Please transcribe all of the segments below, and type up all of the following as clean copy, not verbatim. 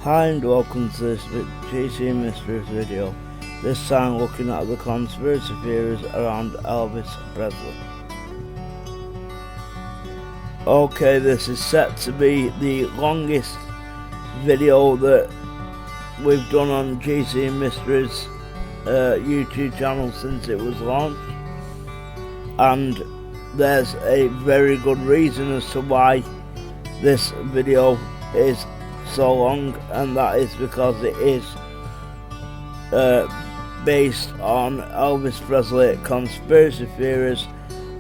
Hi and welcome to this GC Mysteries video, this time looking at the conspiracy theories around Elvis Presley. Okay, this is set to be the longest video that we've done on GC Mysteries YouTube channel since it was launched, and there's a very good reason as to why this video is so long, and that is because it is based on Elvis Presley conspiracy theories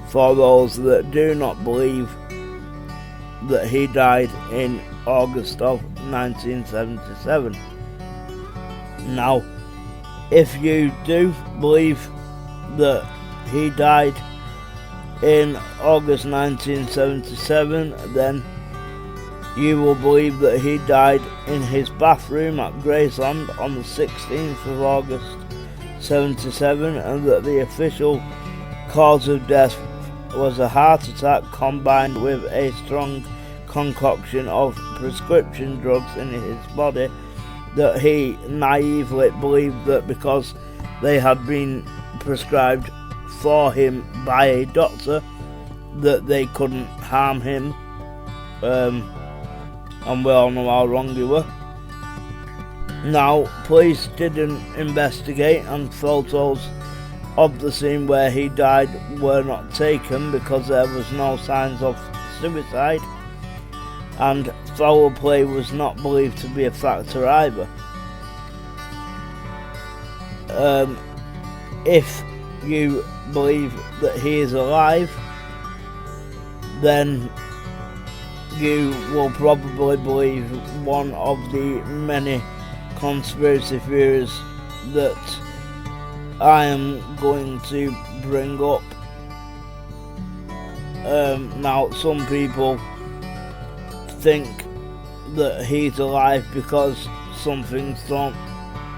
for those that do not believe that he died in August of 1977. Now, if you do believe that he died in August 1977, then you will believe that he died in his bathroom at Graceland on the 16th of August 77, and that the official cause of death was a heart attack combined with a strong concoction of prescription drugs in his body, that he naively believed that because they had been prescribed for him by a doctor that they couldn't harm him, and we all know how wrong they were. Now, police didn't investigate, and photos of the scene where he died were not taken because there was no signs of suicide, and foul play was not believed to be a factor either. If you believe that he is alive, then you will probably believe one of the many conspiracy theories that I am going to bring up. Now, some people think that he's alive because some things don't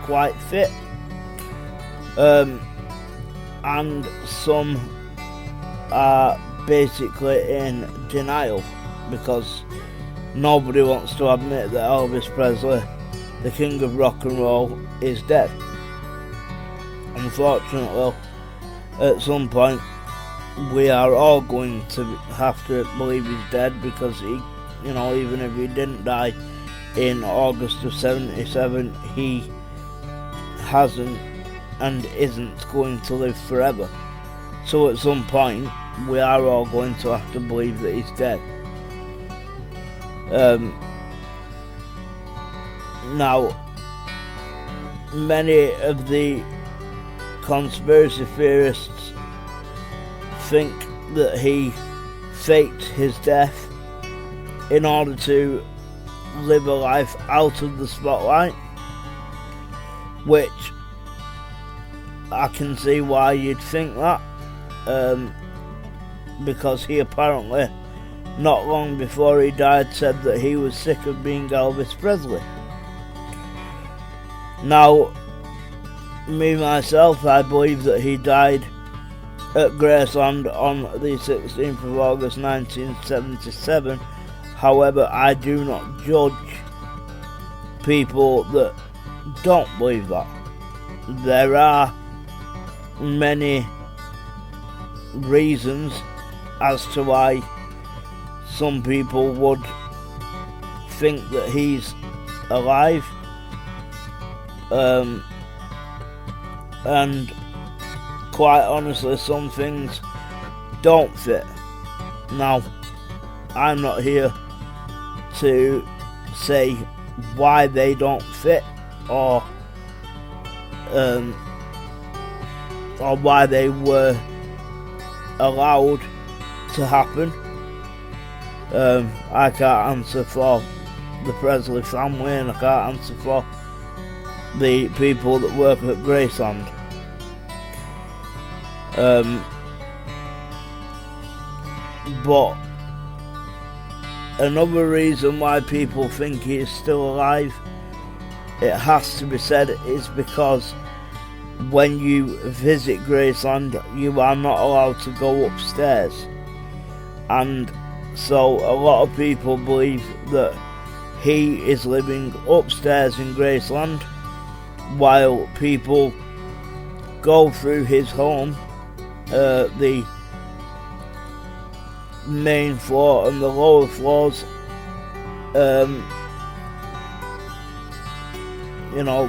quite fit, and some are basically in denial because nobody wants to admit that Elvis Presley, the king of rock and roll, is dead. Unfortunately, at some point we are all going to have to believe he's dead, because he, even if he didn't die in August of 77, he hasn't and isn't going to live forever. So at some point we are all going to have to believe that he's dead. Now, many of the conspiracy theorists think that he faked his death in order to live a life out of the spotlight, which I can see why you'd think that, because he apparently, not long before he died, said that he was sick of being Elvis Presley. Now, me myself, I believe that he died at Graceland on the 16th of August 1977. However, I do not judge people that don't believe that. There are many reasons as to why some people would think that he's alive, and quite honestly, some things don't fit. Now, I'm not here to say why they don't fit, or why they were allowed to happen. I can't answer for the Presley family, and I can't answer for the people that work at Graceland. But another reason why people think he is still alive, it has to be said, is because when you visit Graceland, you are not allowed to go upstairs, and so a lot of people believe that he is living upstairs in Graceland, while people go through his home, the main floor and the lower floors,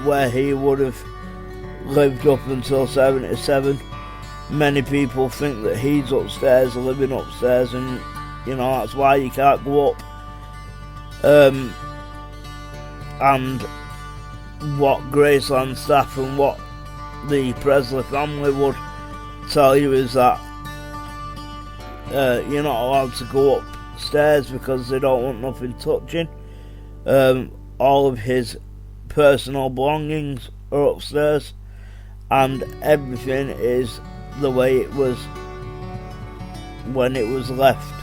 where he would have lived up until 77. Many people think that he's upstairs, living upstairs, and that's why you can't go up. And what Graceland staff and what the Presley family would tell you is that you're not allowed to go upstairs because they don't want nothing touching. All of his personal belongings are upstairs, and everything is the way it was when it was left,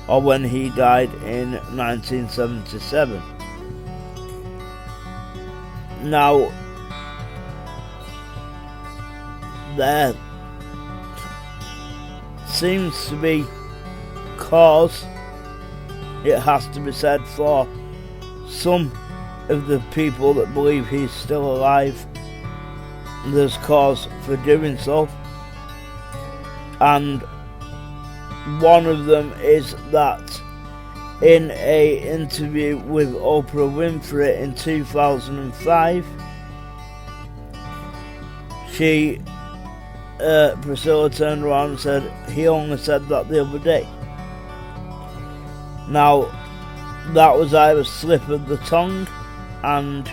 or when he died in 1977. Now, there seems to be cause, it has to be said, for some of the people that believe he's still alive. There's cause for doing so, and one of them is that in a interview with Oprah Winfrey in 2005, Priscilla turned around and said, he only said that the other day. Now, that was either slip of the tongue, and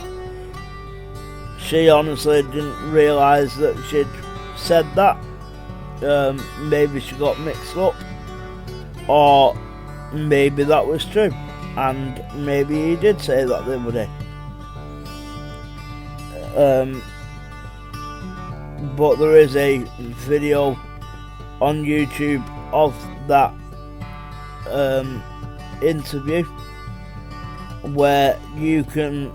she honestly didn't realise that she'd said that. Maybe she got mixed up, or maybe that was true, and maybe he did say that the other day. But there is a video on YouTube of that interview where you can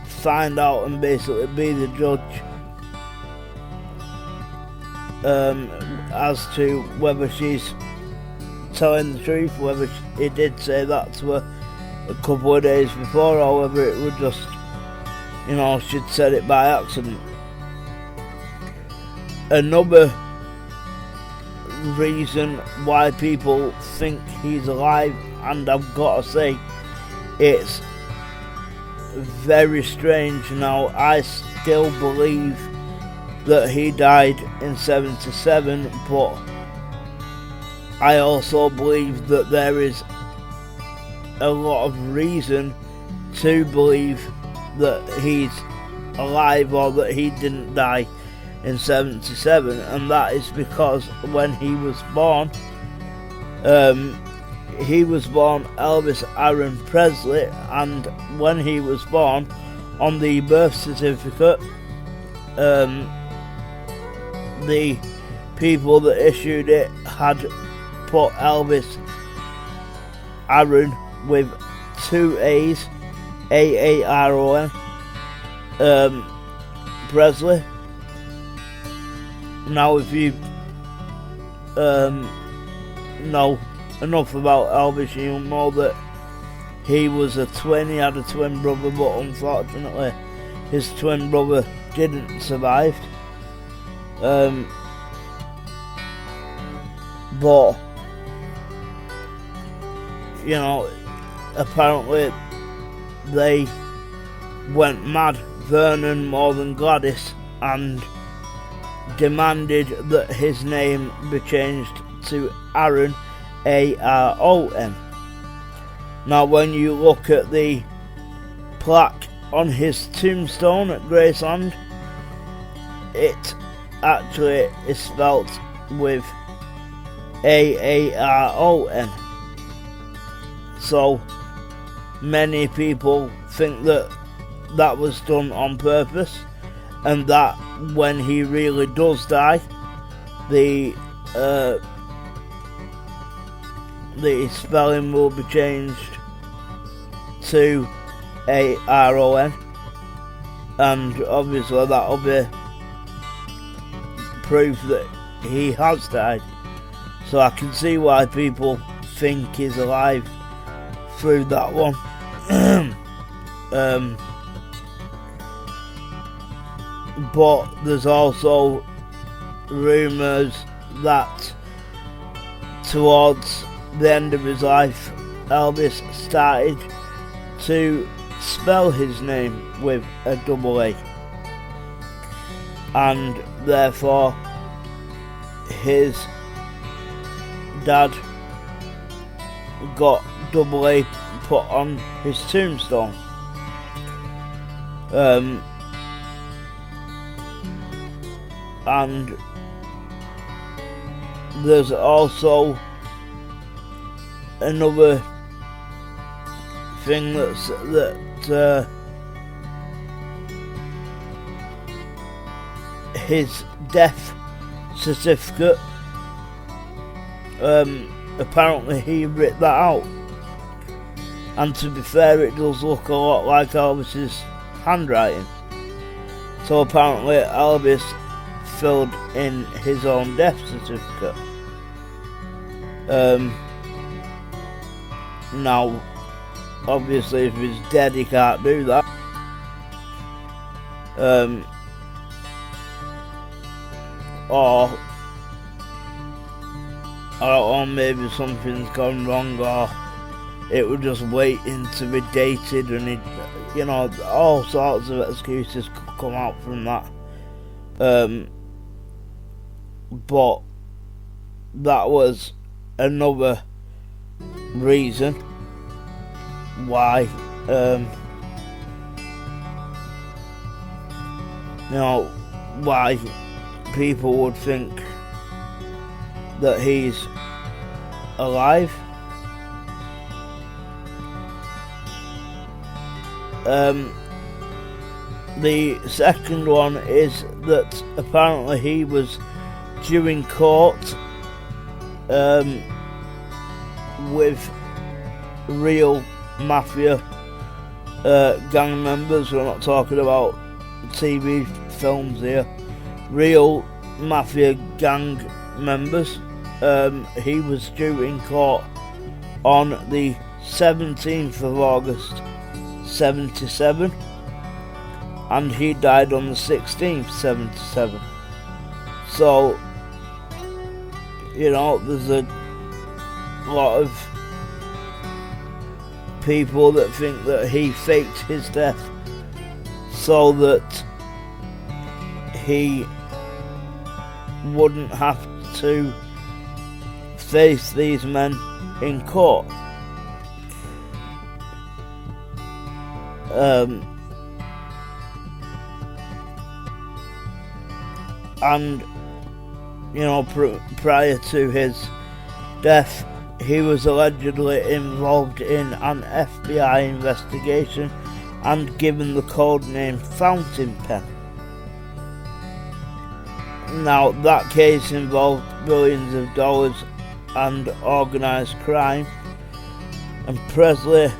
find out and basically be the judge as to whether she's telling the truth, whether he did say that to her a couple of days before, or whether it would just, she'd said it by accident. Another reason why people think he's alive, and I've got to say, it's very strange. Now, I still believe that he died in 77, but I also believe that there is a lot of reason to believe that he's alive, or that he didn't die in 77, and that is because when he was born Elvis Aaron Presley, and when he was born, on the birth certificate, the people that issued it had put Elvis Aaron with 2 A's, Aaron, Presley. Now, if you know enough about Elvis, you'll know that he was a twin. He had a twin brother, but unfortunately his twin brother didn't survive. But apparently they went mad, Vernon more than Gladys, and demanded that his name be changed to Aaron, Aaron. Now, when you look at the plaque on his tombstone at Graceland, it actually is spelt with Aaron. So many people think that that was done on purpose, and that when he really does die, the spelling will be changed to Aaron, and obviously that will be proof that he has died. So I can see why people think he's alive through that one. But there's also rumours that towards the end of his life, Elvis started to spell his name with a double A, and therefore his dad got double A put on his tombstone. And there's also another thing that his death certificate, apparently he ripped that out, and to be fair, it does look a lot like Elvis's handwriting. So apparently Elvis filled in his own death certificate. Now, obviously, if he's dead, he can't do that. Or maybe something's gone wrong, or it was just waiting to be dated, and all sorts of excuses could come out from that. But that was another reason why why people would think that he's alive. The second one is that apparently he was due in court with real mafia gang members. We're not talking about TV films here. Real mafia gang members. He was due in court on the 17th of August 77, and he died on the 16th, 77. So, there's a lot of people that think that he faked his death so that he wouldn't have to face these men in court. And prior to his death, he was allegedly involved in an FBI investigation and given the code name Fountain Pen. Now, that case involved billions of dollars and organised crime, and Presley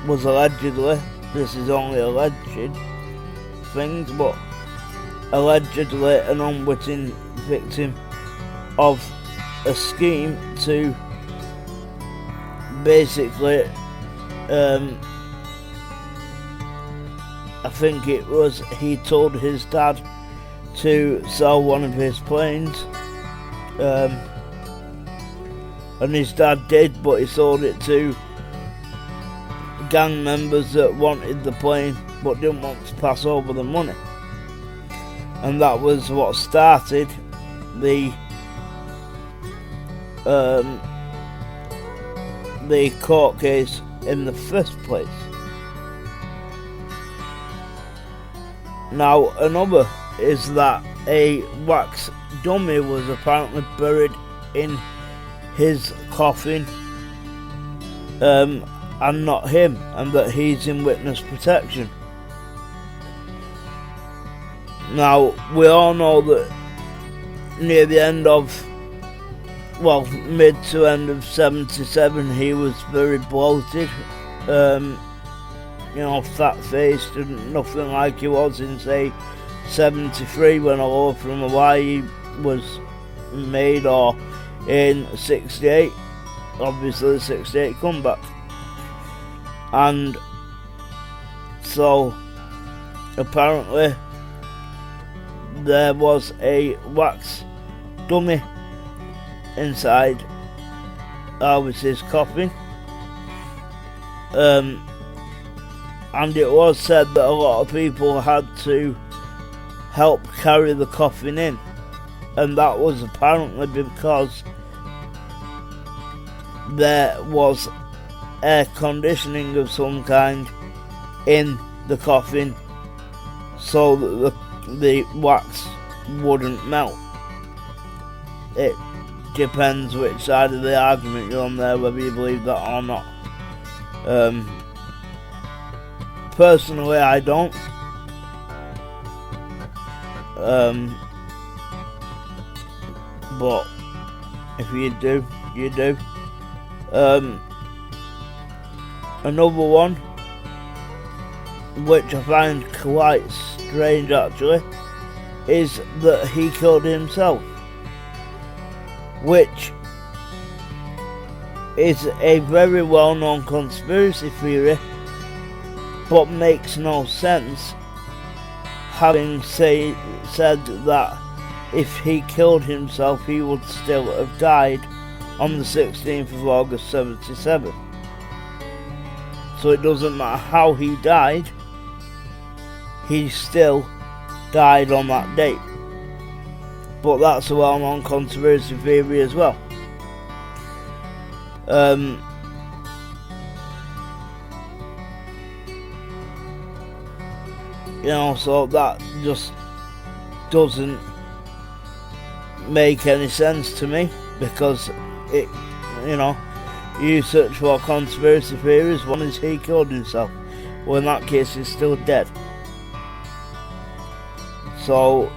was allegedly, this is only alleged things, but allegedly an unwitting victim of a scheme to basically, I think it was, he told his dad to sell one of his planes, and his dad did, but he sold it to gang members that wanted the plane but didn't want to pass over the money, and that was what started the court case in the first place. Now, another is that a wax dummy was apparently buried in his coffin, and not him, and that he's in witness protection. Now, we all know that near the end of, mid to end of 77, he was very bloated, fat-faced and nothing like he was in, say, 73 when A Love from Hawaii was made, or in 68, obviously the 68 comeback. And So apparently there was a wax dummy inside Elvis's coffin, and it was said that a lot of people had to help carry the coffin in, and that was apparently because there was air conditioning of some kind in the coffin so that the wax wouldn't melt. It depends which side of the argument you're on there, whether you believe that or not. Personally, I don't. But if you do, you do. Another one, which I find quite strange actually, is that he killed himself, which is a very well-known conspiracy theory, but makes no sense, having said that if he killed himself he would still have died on the 16th of August 77. So it doesn't matter how he died, he still died on that date. But that's a well-known conspiracy theory as well. So that just doesn't make any sense to me, because it, you search for conspiracy theories, one is he killed himself. Well, in that case he's still dead. So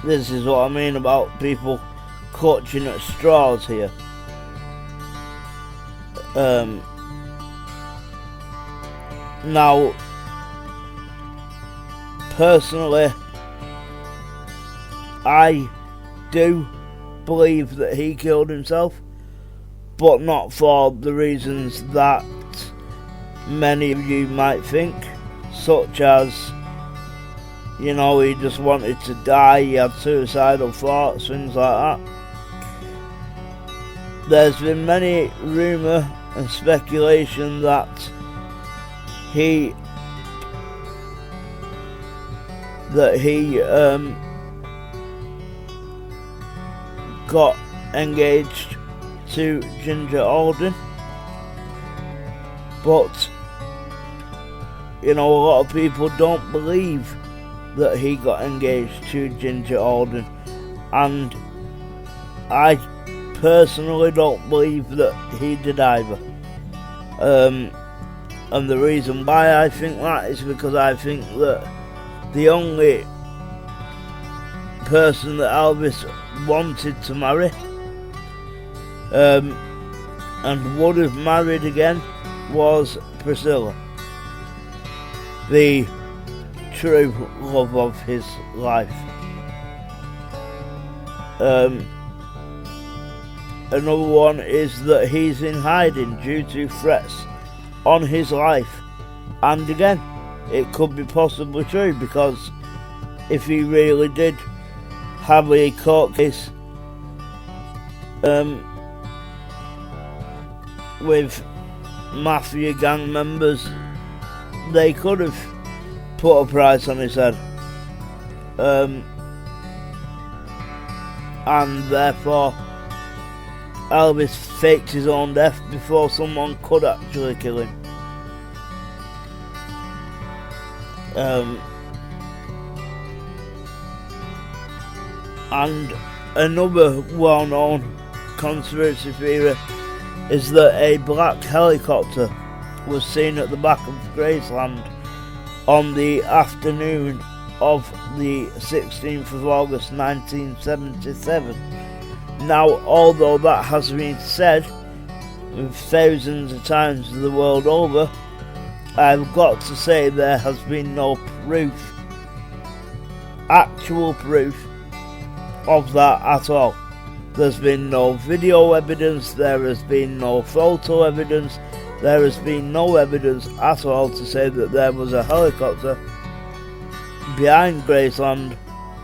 this is what I mean about people clutching at straws here. Now, personally, I do believe that he killed himself, but not for the reasons that many of you might think, such as, he just wanted to die, he had suicidal thoughts, things like that. There's been many rumour and speculation that he got engaged to Ginger Alden, but a lot of people don't believe that he got engaged to Ginger Alden, and I personally don't believe that he did either. And the reason why I think that is because I think that the only person that Elvis wanted to marry and would have married again was Priscilla, the true love of his life. Another one is that he's in hiding due to threats on his life, and again, it could be possibly true, because if he really did have a court case with mafia gang members, they could have put a price on his head, and therefore Elvis faked his own death before someone could actually kill him. And another well-known conspiracy theory is that a black helicopter was seen at the back of Graceland on the afternoon of the 16th of August 1977. Now, although that has been said thousands of times the world over, I've got to say there has been no proof, actual proof of that at all. There's been no video evidence, there has been no photo evidence, there has been no evidence at all to say that there was a helicopter behind Graceland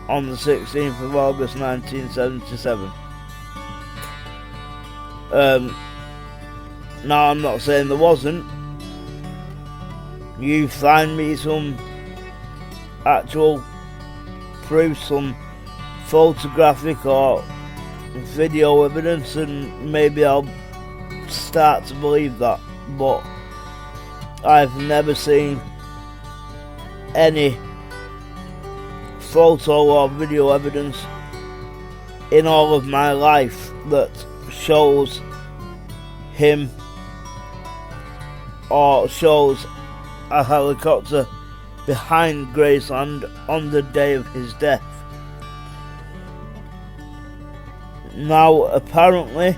on the 16th of August 1977. Now, I'm not saying there wasn't. You find me some actual proof, some photographic or video evidence, and maybe I'll start to believe that. But I've never seen any photo or video evidence in all of my life that shows him or shows a helicopter behind Graceland on the day of his death. Now, apparently,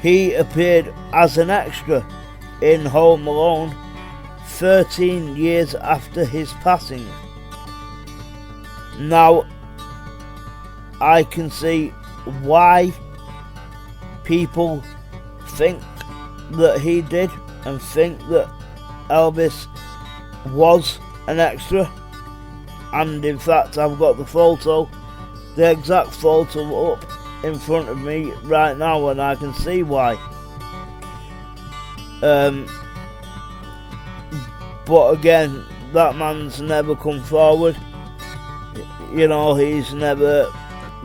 he appeared as an extra in Home Alone 13 years after his passing. Now, I can see why people think that he did and think that Elvis was an extra, and in fact I've got the exact photo up in front of me right now, and I can see why. But again, that man's never come forward. You know, he's never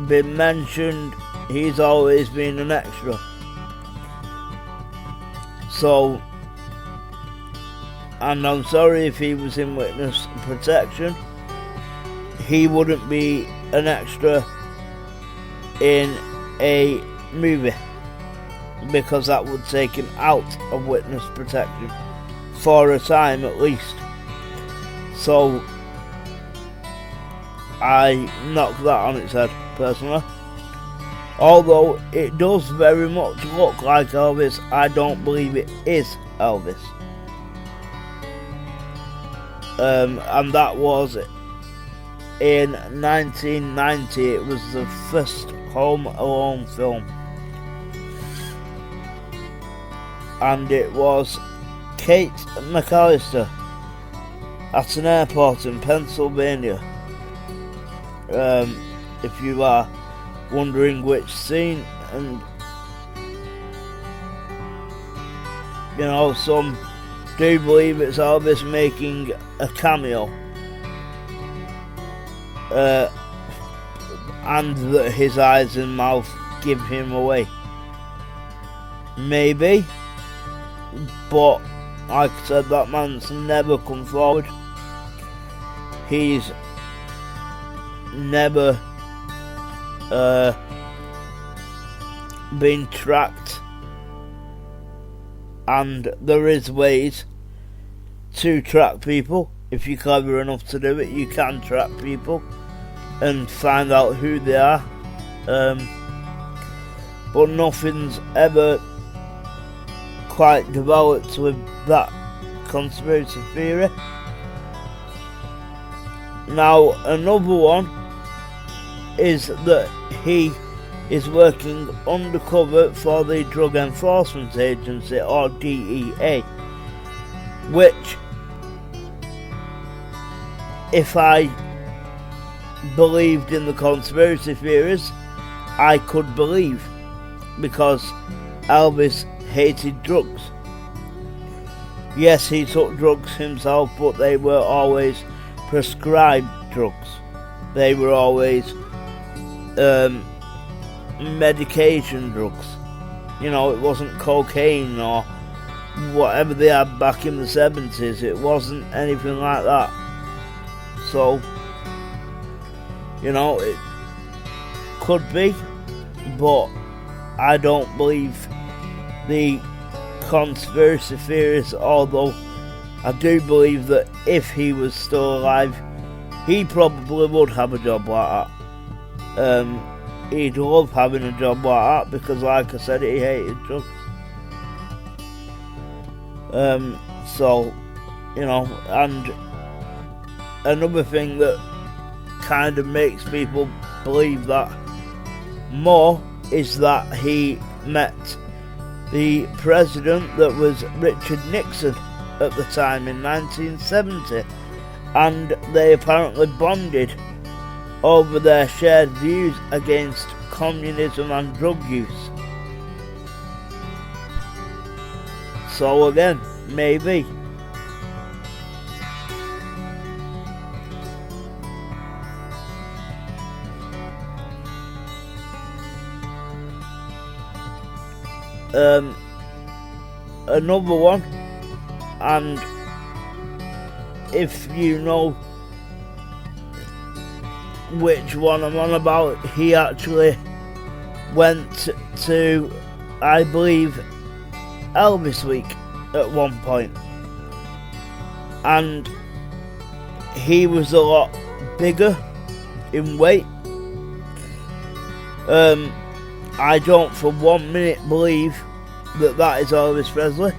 been mentioned. He's always been an extra. So, and I'm sorry if he was in witness protection, he wouldn't be an extra in a movie, because that would take him out of witness protection for a time at least. So I knock that on its head personally. Although it does very much look like Elvis, I don't believe it is Elvis. And that was in 1990. It was the first Home Alone film, and it was Kate McAllister at an airport in Pennsylvania. If you are wondering which scene, and you know, some do believe it's Elvis making a cameo, and that his eyes and mouth give him away. Maybe, but like I said, that man's never come forward. He's never been tracked, and there is ways to track people. If you're clever enough to do it, you can track people and find out who they are, but nothing's ever quite developed with that conspiracy theory. Now, another one is that he is working undercover for the Drug Enforcement Agency, or DEA, which, if I believed in the conspiracy theories, I could believe, because Elvis hated drugs. Yes, he took drugs himself, but they were always prescribed drugs. They were always medication drugs. You know, it wasn't cocaine or whatever they had back in the 70s. It wasn't anything like that. So, you know, it could be, but I don't believe the conspiracy theories, although I do believe that if he was still alive, he probably would have a job like that. He'd love having a job like that, because like I said, he hated drugs. So, you know, and another thing that kind of makes people believe that more is that he met the president that was Richard Nixon at the time in 1970, and they apparently bonded over their shared views against communism and drug use. So again, maybe. Another one, and if you know which one I'm on about, he actually went to, I believe, Elvis Week at one point, and he was a lot bigger in weight. I don't for 1 minute believe that that is Elvis Presley.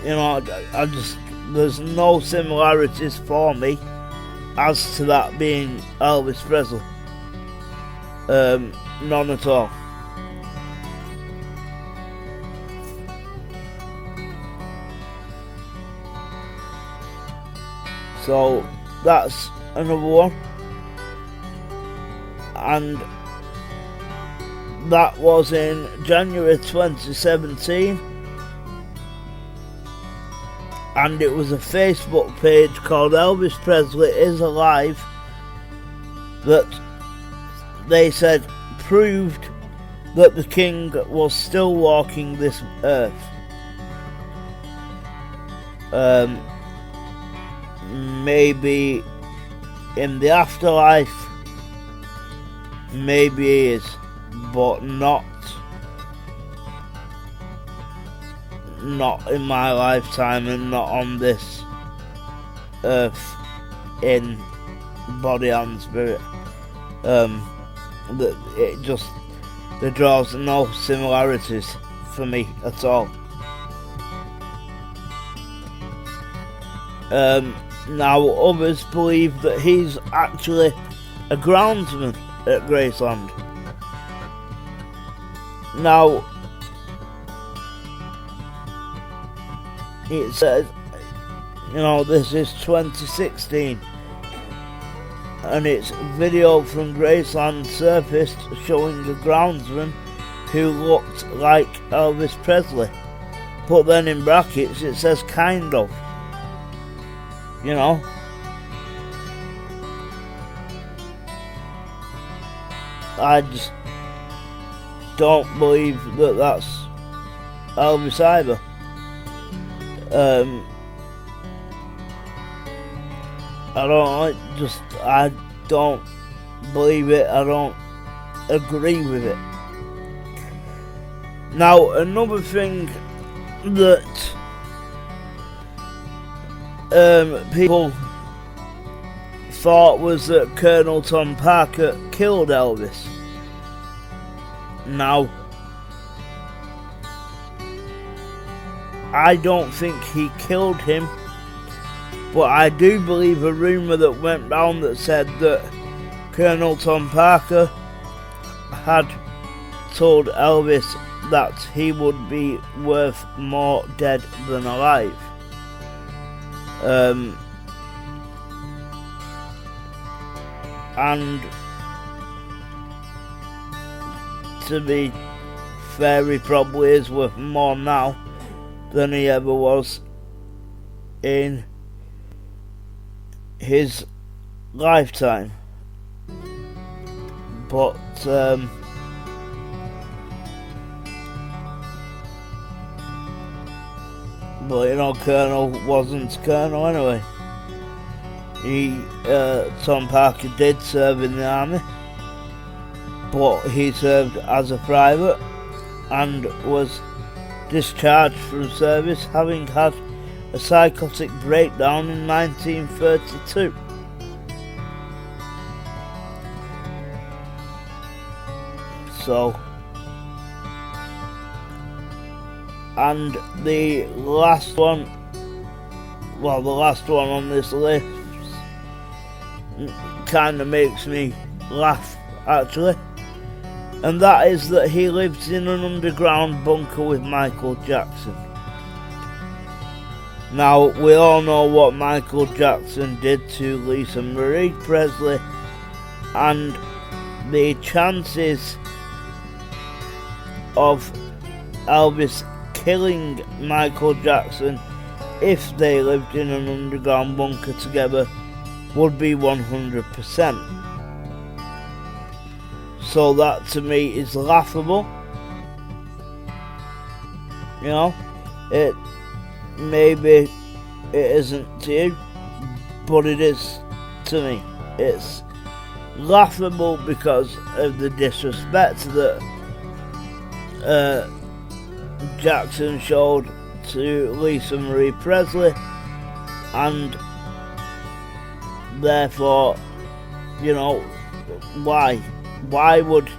You know, I just, there's no similarities for me as to that being Elvis Presley. None at all. So that's another one, and that was in January 2017, and it was a Facebook page called Elvis Presley is Alive that they said proved that the king was still walking this earth. Maybe in the afterlife, maybe he is, but not in my lifetime, and not on this earth in body and spirit. There draws no similarities for me at all. Now others believe that he's actually a groundsman at Graceland. Now it says, you know, this is 2016, and it's video from Graceland surfaced showing a groundsman who looked like Elvis Presley, but then in brackets it says kind of. You know, I just don't believe that that's Elvis either. I don't believe it. I don't agree with it. Now, another thing that people thought was that Colonel Tom Parker killed Elvis. Now, I don't think he killed him, but I do believe a rumour that went round that said that Colonel Tom Parker had told Elvis that he would be worth more dead than alive. And to be fair, he probably is worth more now than he ever was in his lifetime. But you know, Colonel wasn't Colonel anyway. Tom Parker did serve in the army, but he served as a private and was discharged from service having had a psychotic breakdown in 1932. So, and the last one on this list kind of makes me laugh, actually. and that is that he lived in an underground bunker with Michael Jackson. Now, we all know what Michael Jackson did to Lisa Marie Presley, and the chances of Elvis killing Michael Jackson if they lived in an underground bunker together would be 100%. So that to me is laughable. You know, maybe it isn't to you, but it is to me. It's laughable because of the disrespect that Jackson showed to Lisa Marie Presley, and therefore, you know, why would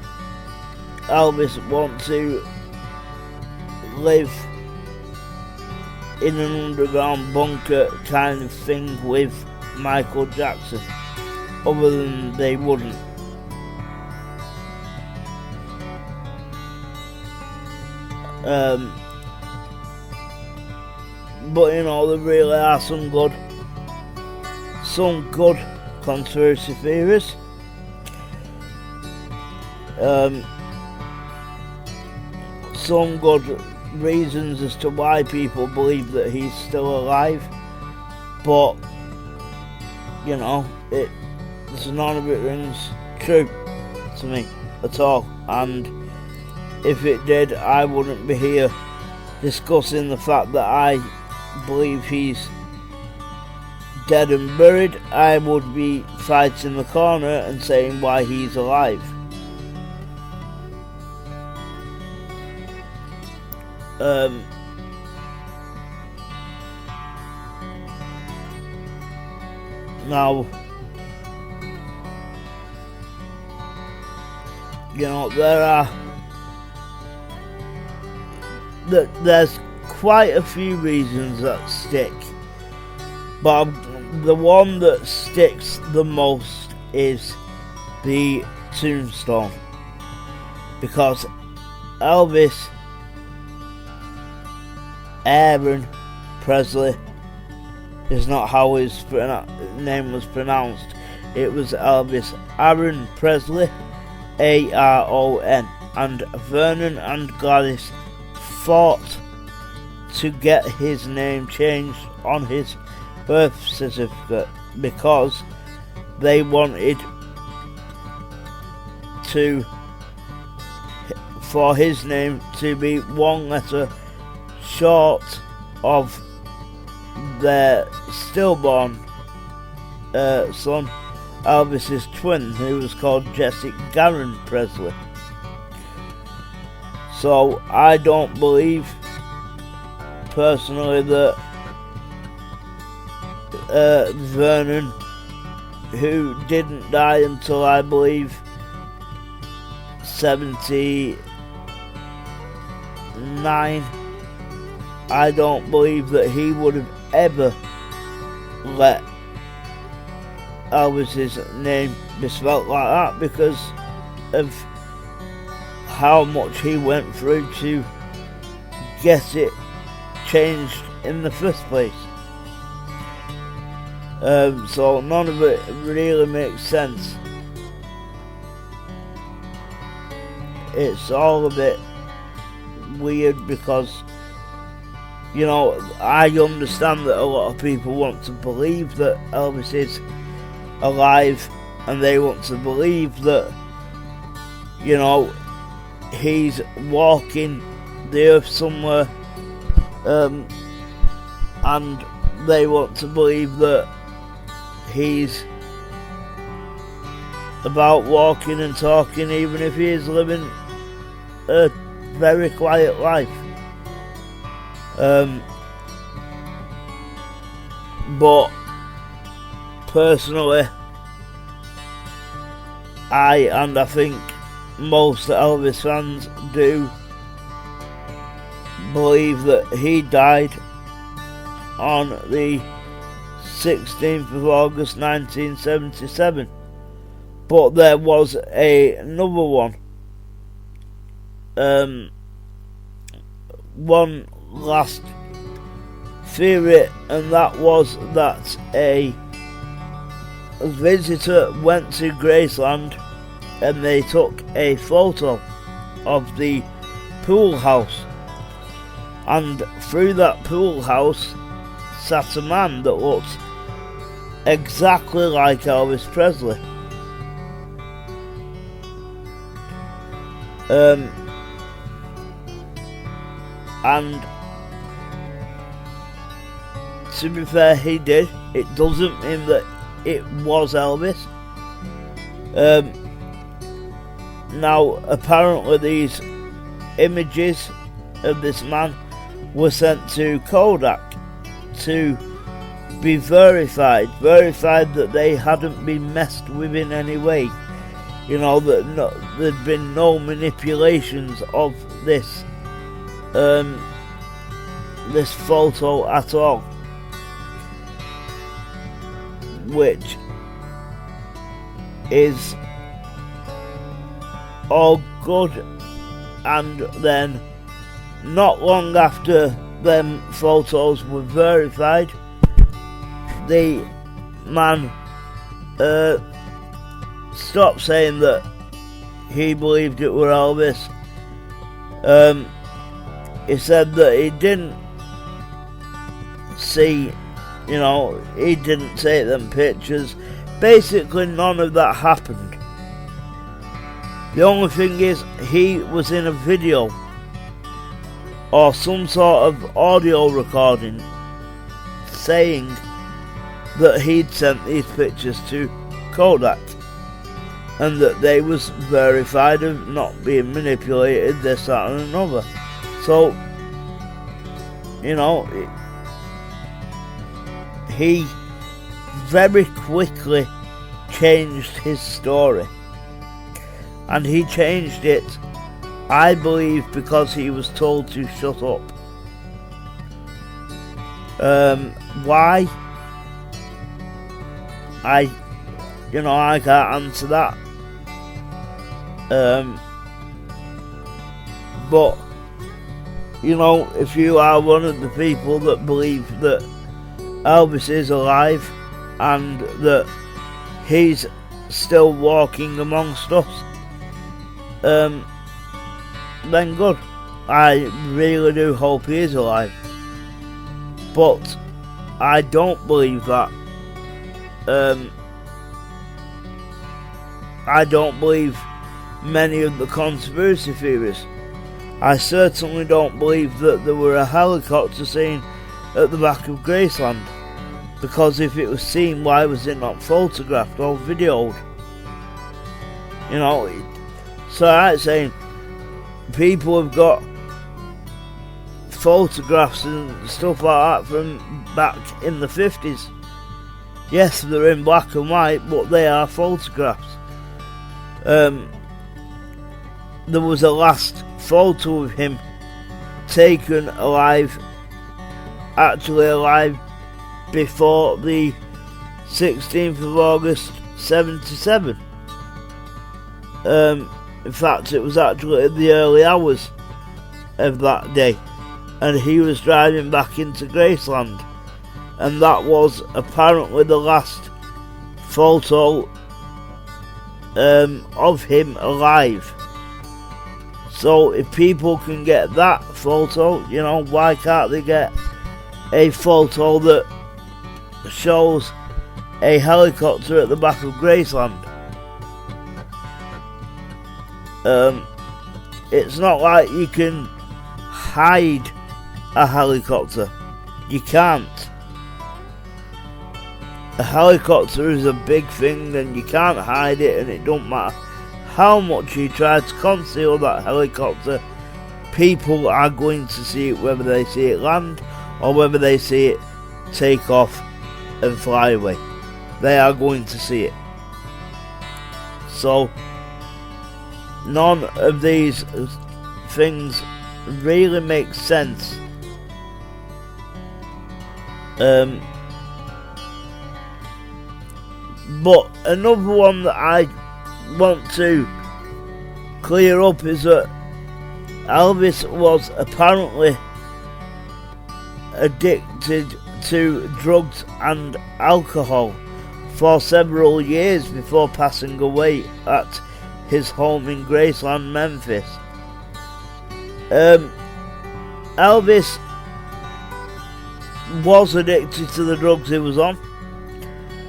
Elvis want to live in an underground bunker kind of thing with Michael Jackson, other than they wouldn't? But you know, there really are some good conspiracy theories. Some good reasons as to why people believe that he's still alive, but you know, none of it rings true to me at all, and if it did, I wouldn't be here discussing the fact that I believe he's dead and buried. I would be fighting the corner and saying why he's alive. Now, you know, there's quite a few reasons that stick, but the one that sticks the most is the tombstone, because Elvis Aaron Presley is not how his name was pronounced. It was Elvis Aaron Presley, Aaron, and Vernon and Gladys fought to get his name changed on his birth certificate because they wanted for his name to be one letter short of their stillborn son, Elvis's twin, who was called Jesse Garon Presley. So I don't believe personally that Vernon, who didn't die until I believe 79, I don't believe that he would have ever let Elvis's name be spelt like that because of how much he went through to get it changed in the first place. So none of it really makes sense. It's all a bit weird because, you know, I understand that a lot of people want to believe that Elvis is alive, and they want to believe that, you know, he's walking the earth somewhere, and they want to believe that he's about walking and talking, even if he is living a very quiet life. But personally, I think most Elvis fans do believe that he died on the 16th of August 1977. But there was another one one last theory, and that was that a visitor went to Graceland and they took a photo of the pool house, and through that pool house sat a man that looked exactly like Elvis Presley. And to be fair, he did. It doesn't mean that it was Elvis. Now, apparently these images of this man were sent to Kodak to be verified that they hadn't been messed with in any way. You know, that there'd been no manipulations of this this photo at all, which is all good. And then not long after them photos were verified, the man stopped saying that he believed it were Elvis. He said that he didn't see, you know, he didn't take them pictures. Basically none of that happened. The only thing is, he was in a video or some sort of audio recording saying that he'd sent these pictures to Kodak and that they was verified of not being manipulated, this, that and another. So, you know, he very quickly changed his story. And he changed it, I believe, because he was told to shut up. Why? I can't answer that. But, you know, if you are one of the people that believe that Elvis is alive and that he's still walking amongst us, then good. I really do hope he is alive. But I don't believe that. I don't believe many of the conspiracy theories. I certainly don't believe that there were a helicopter seen at the back of Graceland, because if it was seen, why was it not photographed or videoed? You know, so I'm saying people have got photographs and stuff like that from back in the 50s. Yes, they're in black and white, but they are photographs. There was a last photo of him taken alive, actually alive, before the 16th of August 77. In fact, it was actually in the early hours of that day, and he was driving back into Graceland, and that was apparently the last photo of him alive. So if people can get that photo, you know, why can't they get a photo that shows a helicopter at the back of Graceland? It's not like you can hide a helicopter. You can't. A helicopter is a big thing and you can't hide it, and it don't matter how much you try to conceal that helicopter, people are going to see it, whether they see it land or whether they see it take off and fly away. They are going to see it. So none of these things really make sense. But another one that I want to clear up is that Elvis was apparently addicted to drugs and alcohol for several years before passing away at his home in Graceland, Memphis. Elvis was addicted to the drugs he was on,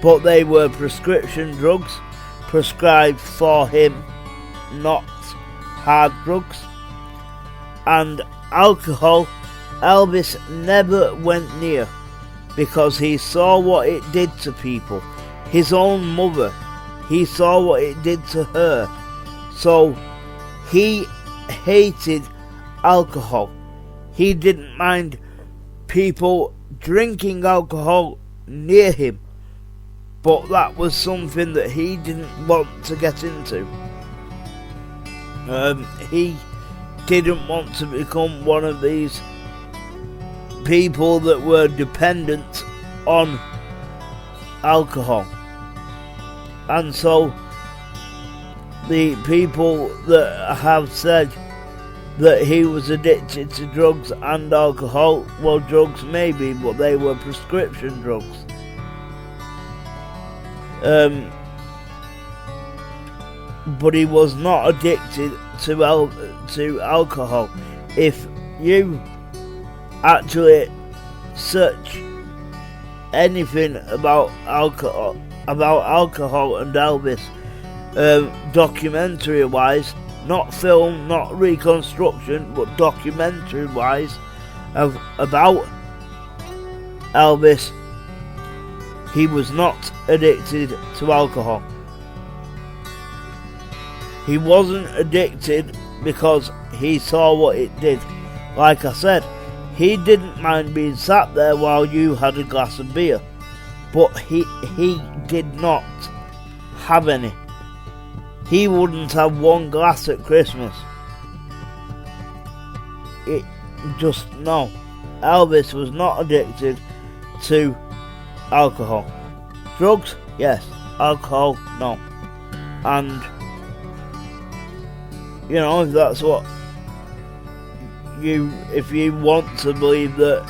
but they were prescription drugs prescribed for him, not hard drugs. And alcohol, Elvis never went near, because he saw what it did to people. His own mother, he saw what it did to her. So he hated alcohol. He didn't mind people drinking alcohol near him, but that was something that he didn't want to get into. He didn't want to become one of these people that were dependent on alcohol. And so the people that have said that he was addicted to drugs and alcohol, well, drugs maybe, but they were prescription drugs. But he was not addicted to alcohol. If you actually search anything about alcohol and Elvis, documentary wise, not film, not reconstruction, but documentary wise, about Elvis, he was not addicted to alcohol. He wasn't addicted because he saw what it did. Like I said, he didn't mind being sat there while you had a glass of beer, but he did not have any. He wouldn't have one glass at Christmas. No. Elvis was not addicted to alcohol. Drugs, yes. Alcohol, no. And you know, if that's what if you want to believe that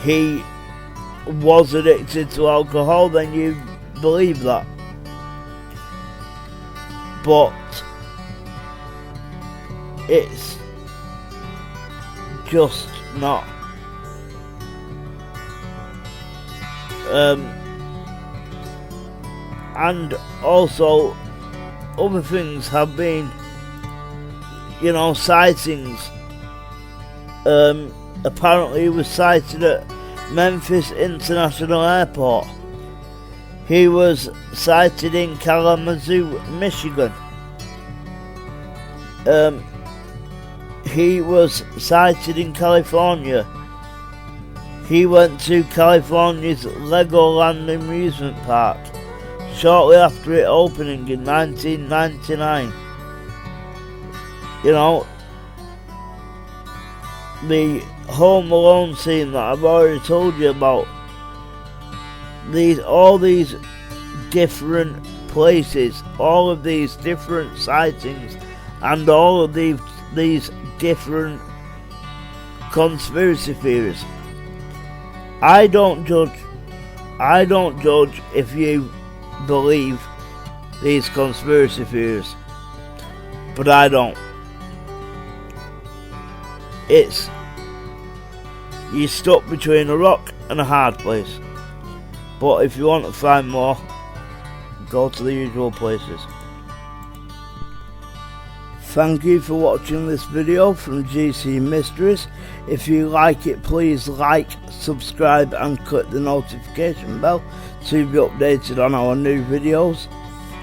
he was addicted to alcohol, then you believe that. But it's just not. And also other things have been, you know, sightings. Apparently he was sighted at Memphis International Airport. He was sighted in Kalamazoo, Michigan. He was sighted in California. He went to California's Legoland amusement park shortly after it opening in 1999. You know, the Home Alone scene that I've already told you about, all these different places, all of these different sightings, and all of these different conspiracy theories. I don't judge if you believe these conspiracy theories, but I don't. You're stuck between a rock and a hard place. But if you want to find more, go to the usual places. Thank you for watching this video from GC Mysteries. If you like it, please like, subscribe and click the notification bell to be updated on our new videos.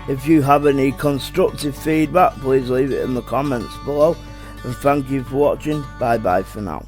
If you have any constructive feedback, please leave it in the comments below. And thank you for watching. Bye bye for now.